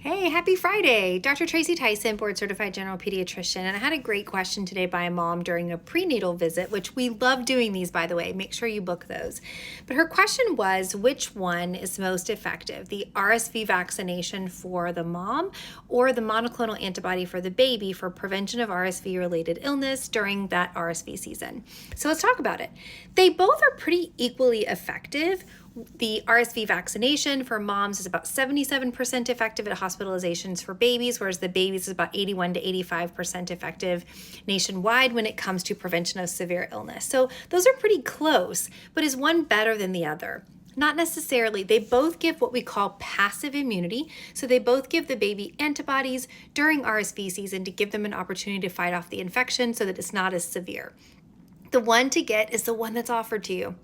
Hey, happy Friday. Dr. Tracy Tyson, board certified general pediatrician, and I had a great question today by a mom during a prenatal visit, which we love doing these, by the way. Make sure you book those. But her question was, which one is most effective, the RSV vaccination for the mom or the monoclonal antibody for the baby for prevention of RSV-related illness during that RSV season? So let's talk about it. They both are pretty equally effective. The RSV vaccination for moms is about 77% effective at hospitalizations for babies, whereas the babies is about 81 to 85% effective nationwide when it comes to prevention of severe illness. So those are pretty close, but is one better than the other? Not necessarily. They both give what we call passive immunity. So they both give the baby antibodies during RSV season to give them an opportunity to fight off the infection so that it's not as severe. The one to get is the one that's offered to you.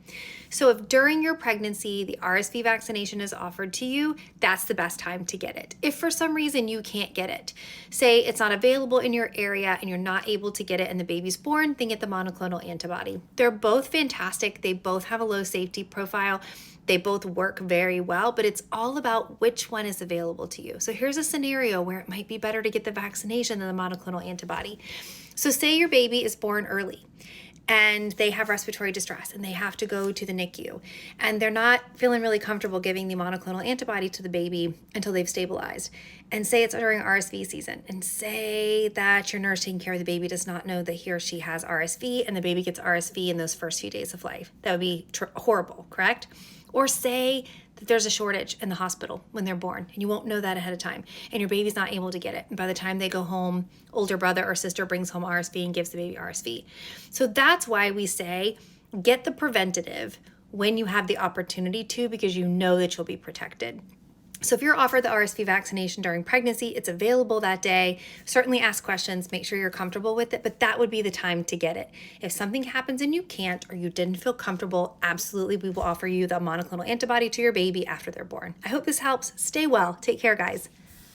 So if during your pregnancy the RSV vaccination is offered to you, that's the best time to get it. If for some reason you can't get it, say it's not available in your area and you're not able to get it and the baby's born, then get the monoclonal antibody. They're both fantastic. They both have a low safety profile. They both work very well, but it's all about which one is available to you. So here's a scenario where it might be better to get the vaccination than the monoclonal antibody. So say your baby is born early and they have respiratory distress and they have to go to the NICU and they're not feeling really comfortable giving the monoclonal antibody to the baby until they've stabilized. And say it's during RSV season, and say that your nurse taking care of the baby does not know that he or she has RSV and the baby gets RSV in those first few days of life. That would be horrible, correct? Or say that there's a shortage in the hospital when they're born and you won't know that ahead of time and your baby's not able to get it. And by the time they go home, older brother or sister brings home RSV and gives the baby RSV. So that's why we say get the preventative when you have the opportunity to, because you know that you'll be protected. So if you're offered the RSV vaccination during pregnancy, it's available that day. Certainly ask questions, make sure you're comfortable with it, but that would be the time to get it. If something happens and you can't or you didn't feel comfortable, absolutely we will offer you the monoclonal antibody to your baby after they're born. I hope this helps. Stay well. Take care, guys.